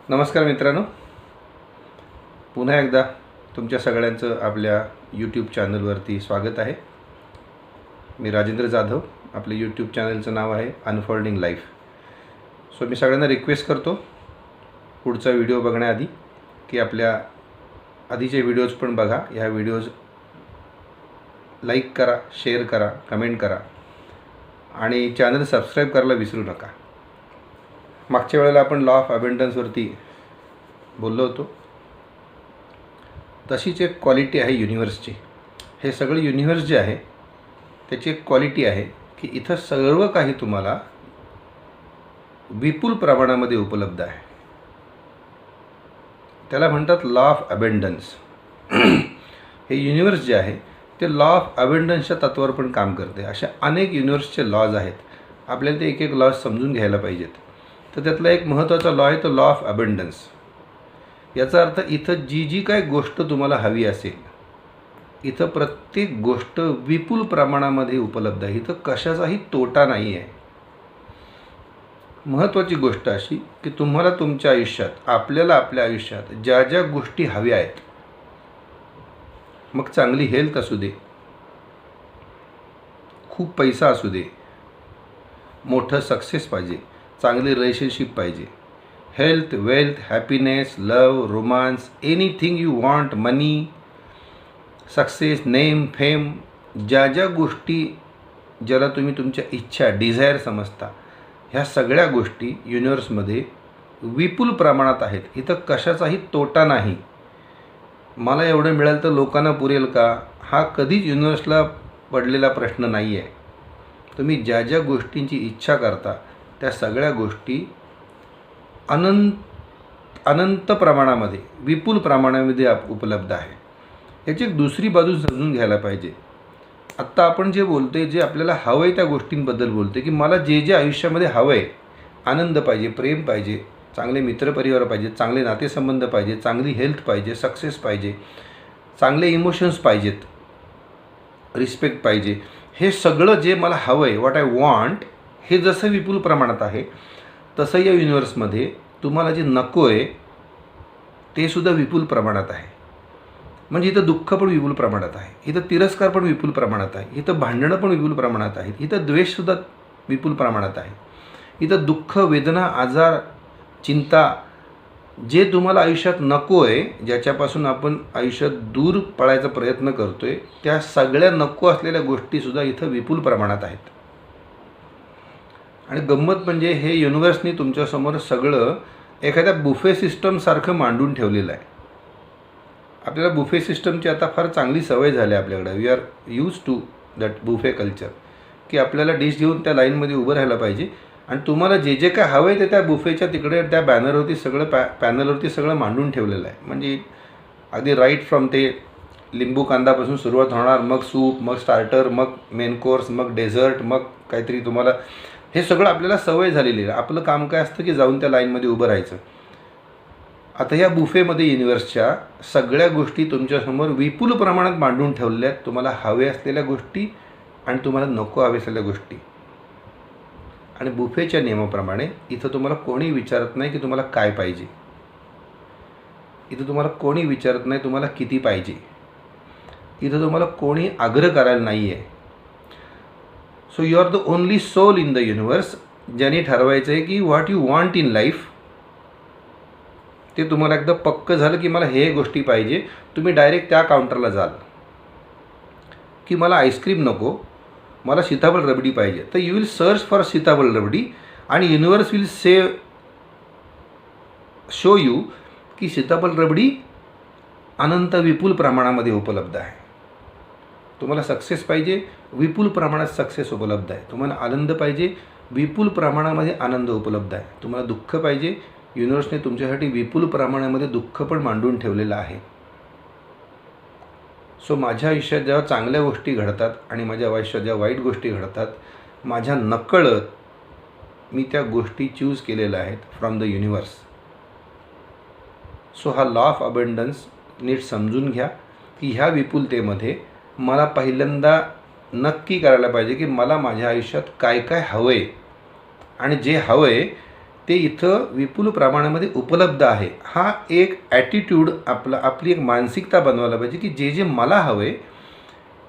नमस्कार मित्रांनो, पुन्हा एकदा तुमच्या सगळ्यांचं आपल्या यूट्यूब चॅनलवरती स्वागत आहे. मी राजेंद्र जाधव. आपल्या यूट्यूब चॅनलचं नाव आहे अनफोल्डिंग लाईफ. सो मी सगळ्यांना रिक्वेस्ट करतो पुढचा व्हिडिओ बघण्याआधी की आपल्या आधीचे व्हिडिओज पण बघा. ह्या व्हिडिओज लाईक करा, शेअर करा, कमेंट करा आणि चॅनल सबस्क्राईब करायला विसरू नका. मागच्या वेळेला आपण लॉ ऑफ अबंडन्सवरती बोललो होतो. तशीच एक क्वालिटी आहे युनिवर्सची. हे सगळं युनिवर्स जे आहे त्याची एक क्वालिटी आहे की इथं सर्व काही तुम्हाला विपुल प्रमाणामध्ये उपलब्ध आहे. त्याला म्हणतात लॉ ऑफ अबंडन्स. हे युनिवर्स जे आहे ते लॉ ऑफ अबंडन्सच्या तत्त्वावर पण काम करते. अशा अनेक युनिवर्सचे लॉज आहेत. आपल्याला ते एक एक लॉज समजून घ्यायला पाहिजेत. तर त्यातला एक महत्त्वाचा लॉ आहे तो लॉ ऑफ अबंडन्स. याचा अर्थ इथं जी काय गोष्ट तुम्हाला हवी असेल, इथं प्रत्येक गोष्ट विपुल प्रमाणामध्ये उपलब्ध आहे. इथं कशाचाही तोटा नाही आहे. महत्त्वाची गोष्ट अशी की तुम्हाला तुमच्या आयुष्यात, आपल्याला आपल्या आयुष्यात ज्या ज्या गोष्टी हव्या आहेत, मग चांगली हेल्थ असू दे, खूप पैसा असू दे, मोठं सक्सेस पाहिजे, चांगली रिलेशनशिप पाहिजे, health, wealth, happiness, love, romance, anything you want, money, success, name, fame, ज्या ज्या गोष्टी ज्याला तुम्ही तुमच्या इच्छा, डिझायर समजता, ह्या सगळ्या गोष्टी युनिवर्समध्ये विपुल प्रमाणात आहेत. इथं कशाचाही तोटा नाही. मला एवढं मिळालं तर लोकांना पुरेल का, हा कधीच युनिवर्सला पडलेला प्रश्न नाही आहे. तुम्ही ज्या ज्या गोष्टींची इच्छा करता त्या सगळ्या गोष्टी अनंत प्रमाणामध्ये, विपुल प्रमाणामध्ये उपलब्ध आहे. याची एक दुसरी बाजू समजून घ्यायला पाहिजे. आत्ता आपण जे बोलतो आहे, जे आपल्याला हवं आहे त्या गोष्टींबद्दल बोलतो की मला जे जे आयुष्यामध्ये हवं आहे, आनंद पाहिजे, प्रेम पाहिजे, चांगले मित्रपरिवार पाहिजे, चांगले नातेसंबंध पाहिजे, चांगली हेल्थ पाहिजे, सक्सेस पाहिजे, चांगले इमोशन्स पाहिजेत, रिस्पेक्ट पाहिजे, हे सगळं जे मला हवं आहे, व्हॉट आय वॉन्ट, हे जसं विपुल प्रमाणात आहे तसं या युनिवर्समध्ये तुम्हाला जे नको आहे ते सुद्धा विपुल प्रमाणात आहे. म्हणजे इथं दुःख पण विपुल प्रमाणात आहे, इथं तिरस्कार पण विपुल प्रमाणात आहे, इथं भांडणं पण विपुल प्रमाणात आहेत, इथं द्वेषसुद्धा विपुल प्रमाणात आहे. इथं दुःख, वेदना, आजार, चिंता, जे तुम्हाला आयुष्यात नको आहे, ज्याच्यापासून आपण आयुष्यात दूर पळायचा प्रयत्न करतो आहे, त्या सगळ्या नको असलेल्या गोष्टीसुद्धा इथं विपुल प्रमाणात आहेत. आणि गंमत म्हणजे हे युनिवर्सनी तुमच्यासमोर सगळं एखाद्या बुफे सिस्टमसारखं मांडून ठेवलेलं आहे. आपल्याला बुफे सिस्टमची आता फार चांगली सवय झाली आहे. आपल्याकडे we are used to that buffet culture, की आपल्याला डिश घेऊन त्या लाईनमध्ये उभं राहायला पाहिजे आणि तुम्हाला जे जे काय हवं आहे ते त्या बुफेच्या तिकडे त्या बॅनरवरती सगळं पॅनलवरती सगळं मांडून ठेवलेलं आहे. म्हणजे अगदी राईट फ्रॉम ते लिंबू कांदापासून सुरुवात होणार, मग सूप, मग स्टार्टर, मग मेन कोर्स, मग डेझर्ट, मग काहीतरी तुम्हाला, हे सगळं आपल्याला सवय झालेली आहे. आपलं काम काय असतं की जाऊन त्या लाईनमध्ये उभं राहायचं. आता या बुफेमध्ये युनिवर्सच्या सगळ्या गोष्टी तुमच्यासमोर विपुल प्रमाणात मांडून ठेवलेल्या आहेत. तुम्हाला हवे असलेल्या गोष्टी आणि तुम्हाला नको हवे असलेल्या गोष्टी. आणि बुफेच्या नियमाप्रमाणे इथं तुम्हाला कोणी विचारत नाही की तुम्हाला काय पाहिजे. इथं तुम्हाला कोणी विचारत नाही तुम्हाला किती पाहिजे. इथं तुम्हाला कोणी आग्रह करायला नाही आहे. So you are the only soul in the universe, ज्याने ठरवायचं आहे की what you want in life. ते तुम्हाला एकदा पक्कं झालं की मला हे गोष्टी पाहिजे, तुम्ही डायरेक्ट त्या काउंटरला जाल. की मला आईस्क्रीम नको, मला सीताफळ रबडी पाहिजे, तर यू विल सर्च फॉर सीताफळ रबडी आणि युनिवर्स विल शो यू की सीताफळ रबडी अनंत विपुल प्रमाणामध्ये उपलब्ध आहे. तुम्हाला सक्सेस पाहिजे, विपुल प्रमाणात सक्सेस उपलब्ध आहे. तुम्हाला आनंद पाहिजे, विपुल प्रमाणामध्ये आनंद उपलब्ध आहे. तुम्हाला दुःख पाहिजे, युनिवर्सने तुमच्यासाठी विपुल प्रमाणामध्ये दुःख पण मांडून ठेवलेलं आहे. सो माझ्या आयुष्यात जेव्हा चांगल्या गोष्टी घडतात आणि माझ्या आयुष्यात जेव्हा वाईट गोष्टी घडतात, माझ्या नकळत मी त्या गोष्टी चूज केलेल्या आहेत फ्रॉम द युनिवर्स. सो हा लॉ ऑफ अबंडन्स नीट समजून घ्या की ह्या विपुलतेमध्ये मला पहिल्यांदा नक्की करायला पाहिजे की मला माझ्या आयुष्यात काय काय हवं आहे आणि जे हवं आहे ते इथं विपुल प्रमाणामध्ये उपलब्ध आहे. हा एक ॲटिट्यूड आपली एक मानसिकता बनवायला पाहिजे की जे मला हवं आहे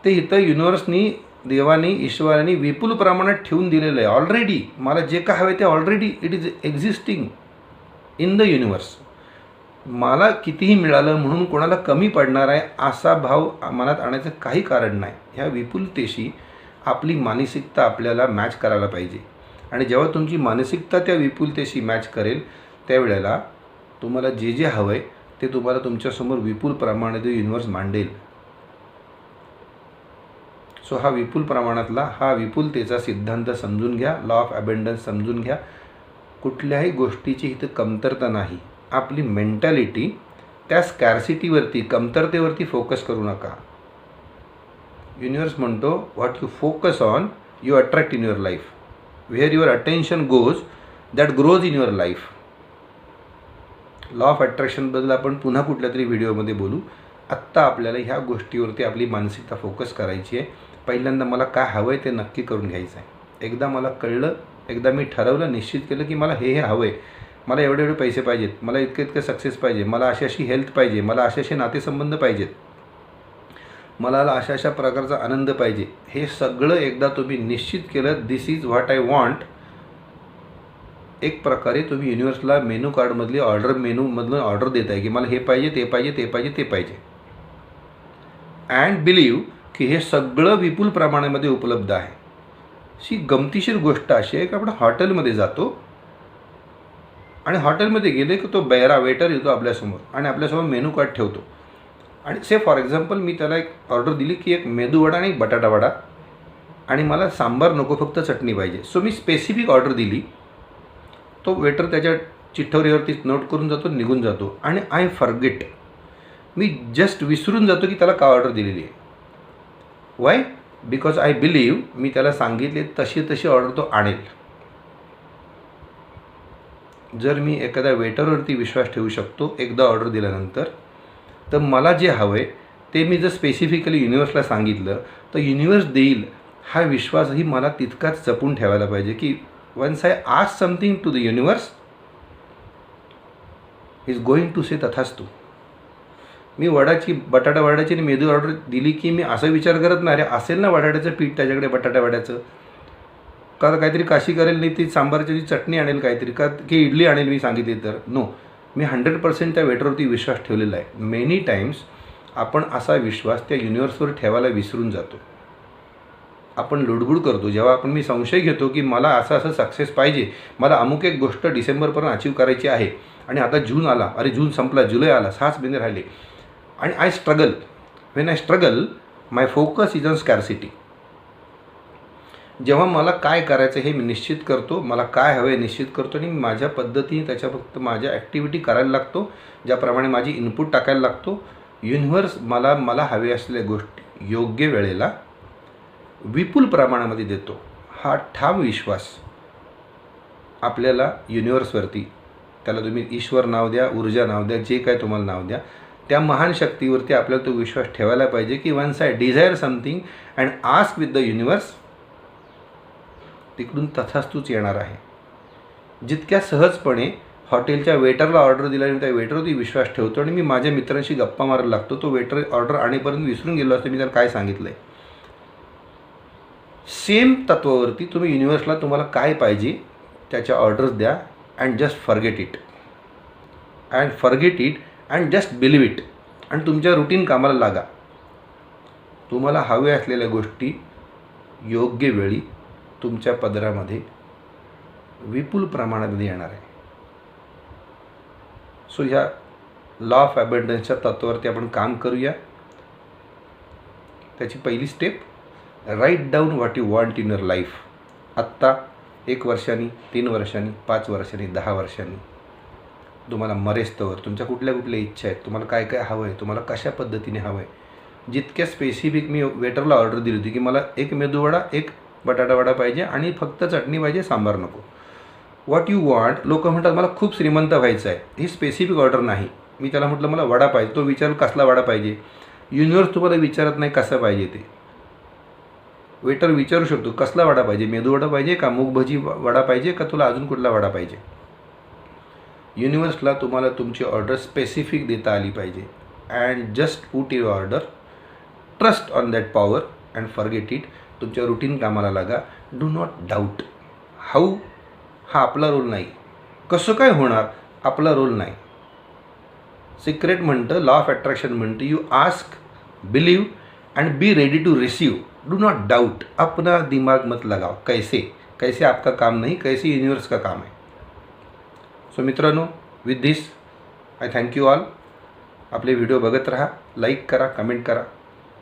ते इथं युनिव्हर्सनी, देवानी, ईश्वराने विपुल प्रमाणात ठेवून दिलेलं आहे ऑलरेडी. मला जे काय हवं आहे ते already it is existing in the universe. मला कितीही मिळालं म्हणून कोणाला कमी पडणार आहे असा भाव मनात आणायचं काही कारण नाही. ह्या विपुलतेशी आपली मानसिकता आपल्याला मॅच करायला पाहिजे. आणि जेव्हा तुमची मानसिकता त्या विपुलतेशी मॅच करेल त्यावेळेला तुम्हाला जे हवं आहे ते तुम्हाला तुमच्यासमोर विपुल प्रमाणात युनिव्हर्स मांडेल. सो हा विपुल प्रमाणातला हा विपुलतेचा सिद्धांत समजून घ्या. लॉ ऑफ अबंडन्स समजून घ्या. कुठल्याही गोष्टीची इथं कमतरता नाही. आपली मेंटॅलिटी त्या स्कॅर्सिटीवरती, कमतरतेवरती फोकस करू नका. युनिव्हर्स म्हणतो what you focus on you attract in your life. Where your attention goes that grows in your life. Law of अट्रॅक्शनबद्दल आपण पुन्हा कुठल्या तरी व्हिडिओमध्ये बोलू. आत्ता आपल्याला ह्या गोष्टीवरती आपली मानसिकता फोकस करायची आहे. पहिल्यांदा मला काय हवं आहे ते नक्की करून घ्यायचं आहे. एकदा मला कळलं, एकदा मी ठरवलं, निश्चित केलं की मला हे हवं आहे, मला एवढे पैसे पाहिजेत, मला इतके सक्सेस पाहिजे, मला अशी हेल्थ पाहिजे, मला असे नातेसंबंध पाहिजेत, मला अशा प्रकारचा आनंद पाहिजे. हे सगळं एकदा तुम्ही निश्चित केलं, दिस इज व्हॉट आय वॉन्ट, एक प्रकारे तुम्ही युनिव्हर्सला मेनू कार्डमधली मेनूमधलं ऑर्डर देत आहे की मला हे पाहिजे, ते पाहिजे, ते पाहिजे, ते पाहिजे. अँड बिलीव्ह की हे सगळं विपुल प्रमाणामध्ये उपलब्ध आहे. ही गमतीशीर गोष्ट अशी आहे की आपण हॉटेलमध्ये जातो आणि हॉटेलमध्ये गेले की तो वेटर येतो आपल्यासमोर आणि आपल्यासमोर मेनू कार्ड ठेवतो. आणि फॉर एक्झाम्पल मी त्याला एक ऑर्डर दिली की एक मेदूवडा आणि एक बटाटा वडा आणि मला सांबार नको, फक्त चटणी पाहिजे. सो मी स्पेसिफिक ऑर्डर दिली. तो वेटर त्याच्या चिठ्ठीवरती नोट करून जातो, निघून जातो आणि आय फॉरगेट, मी जस्ट विसरून जातो की त्याला का ऑर्डर दिलेली आहे. वाय? बिकॉज आय बिलीव्ह मी त्याला सांगितले तशी ऑर्डर तो आणेल. जर मी एखाद्या वेटरवरती विश्वास ठेवू शकतो एकदा ऑर्डर दिल्यानंतर, तर मला जे हवं आहे ते मी जर स्पेसिफिकली युनिव्हर्सला सांगितलं तर युनिव्हर्स देईल. हा विश्वासही मला तितकाच जपून ठेवायला पाहिजे की once I ask something to the universe is going to say तथास्तु. मी बटाटा वड्याची आणि मेदू ऑर्डर दिली की मी असा विचार करत नाही अरे असेल ना बटाट्याचं पीठ त्याच्याकडे बटाटा वड्याचं, का काहीतरी काशी करेल, नाही ती सांबारची चटणी आणेल काहीतरी, का की इडली आणेल मी सांगितली तर. नो, मी 100% त्या वेटरवरती विश्वास ठेवलेला आहे. मेनी टाईम्स आपण असा विश्वास त्या युनिव्हर्सवर ठेवायला विसरून जातो. आपण लुडबुड करतो. जेव्हा मी संशय घेतो की मला असं सक्सेस पाहिजे, मला अमुक एक गोष्ट डिसेंबरपर्यंत अचीव करायची आहे आणि आता जून आला, अरे जून संपला, जुलै आला, 6 महिने राहिले आणि I struggle. When I struggle my focus is on scarcity. जेव्हा मला काय करायचं हे मी निश्चित करतो, मला काय हवं आहे निश्चित करतो आणि माझ्या पद्धतीने त्याच्या फक्त माझ्या ॲक्टिव्हिटी करायला लागतो, ज्याप्रमाणे माझी इनपुट टाकायला लागतो. युनिव्हर्स मला हवे असलेल्या गोष्टी योग्य वेळेला विपुल प्रमाणामध्ये देतो. हा ठाम विश्वास आपल्याला युनिव्हर्सवरती, त्याला तुम्ही ईश्वर नाव द्या, ऊर्जा नाव द्या, जे काय तुम्हाला नाव द्या, त्या महान शक्तीवरती आपल्याला तो विश्वास ठेवायला पाहिजे की once I desire something and ask with the universe, तिकडून तथास्तूच येणार आहे. जितक्या सहजपणे हॉटेलच्या वेटरला ऑर्डर दिल्याने त्या वेटरवरती विश्वास ठेवतो आणि मी माझ्या मित्रांशी गप्पा मारायला लागतो, तो वेटर ऑर्डर आणेपर्यंत विसरून गेलो असतो मी त्याला काय सांगितलं आहे. सेम तत्वावरती तुम्ही युनिव्हर्सला तुम्हाला काय पाहिजे त्याच्या ऑर्डर्स द्या and just forget it and just believe it आणि तुमच्या रुटीन कामाला लागा. तुम्हाला हवे असलेल्या गोष्टी योग्य वेळी तुमच्या पदरामध्ये विपुल प्रमाणामध्ये येणार आहे. सो ह्या लॉ ऑफ अबंडन्सच्या तत्वावरती आपण काम करूया. त्याची पहिली step, write down what you want in your life. आत्ता 1 वर्षांनी, 3 वर्षांनी, 5 वर्षांनी, 10 वर्षांनी, तुम्हाला मरेस्तवर तुमच्या कुठल्या इच्छा आहेत, तुम्हाला काय काय हवं आहे, तुम्हाला कशा पद्धतीने हवं आहे. जितक्या स्पेसिफिक मी वेटरला ऑर्डर दिली होती की मला एक मेदूवडा, एक बटाटा वडा पाहिजे आणि फक्त चटणी पाहिजे, सांबार नको. What you want. लोक म्हणतात मला खूप श्रीमंत व्हायचं आहे. ही स्पेसिफिक ऑर्डर नाही. मी त्याला म्हटलं मला वडा पाहिजे. तो विचारलं कसला वडा पाहिजे. युनिव्हर्स तुम्हाला विचारत नाही कसं पाहिजे ते. वेटर विचारू शकतो कसला वडा पाहिजे, मेदूवडा पाहिजे का, मूग भजी वडा पाहिजे का, तुला अजून कुठला वडा पाहिजे. युनिवर्सला तुम्हाला तुमची ऑर्डर स्पेसिफिक देता आली पाहिजे. And just put your order, trust on that power and forget it. तुमच्या रुटीन कामाला लागा. Do not doubt. हाऊ हा आपला रोल नाही. कसं काय होणार आपला रोल नाही. सिक्रेट म्हणतं, लॉ ऑफ अट्रॅक्शन म्हणतं, you ask, believe and be ready to receive. Do not doubt. अपना दिमाग मत लगाओ. कैसे कैसे आपका काम नहीं, कैसे यूनिवर्स का काम है. सो मित्रांनो, with this I thank you all. आपले व्हिडिओ बघत राहा, लाईक करा, कमेंट करा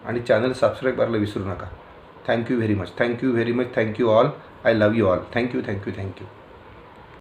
आणि चॅनल सबस्क्राईब करायला विसरू नका. Thank you very much. Thank you very much. Thank you all. I love you all. Thank you thank you thank you.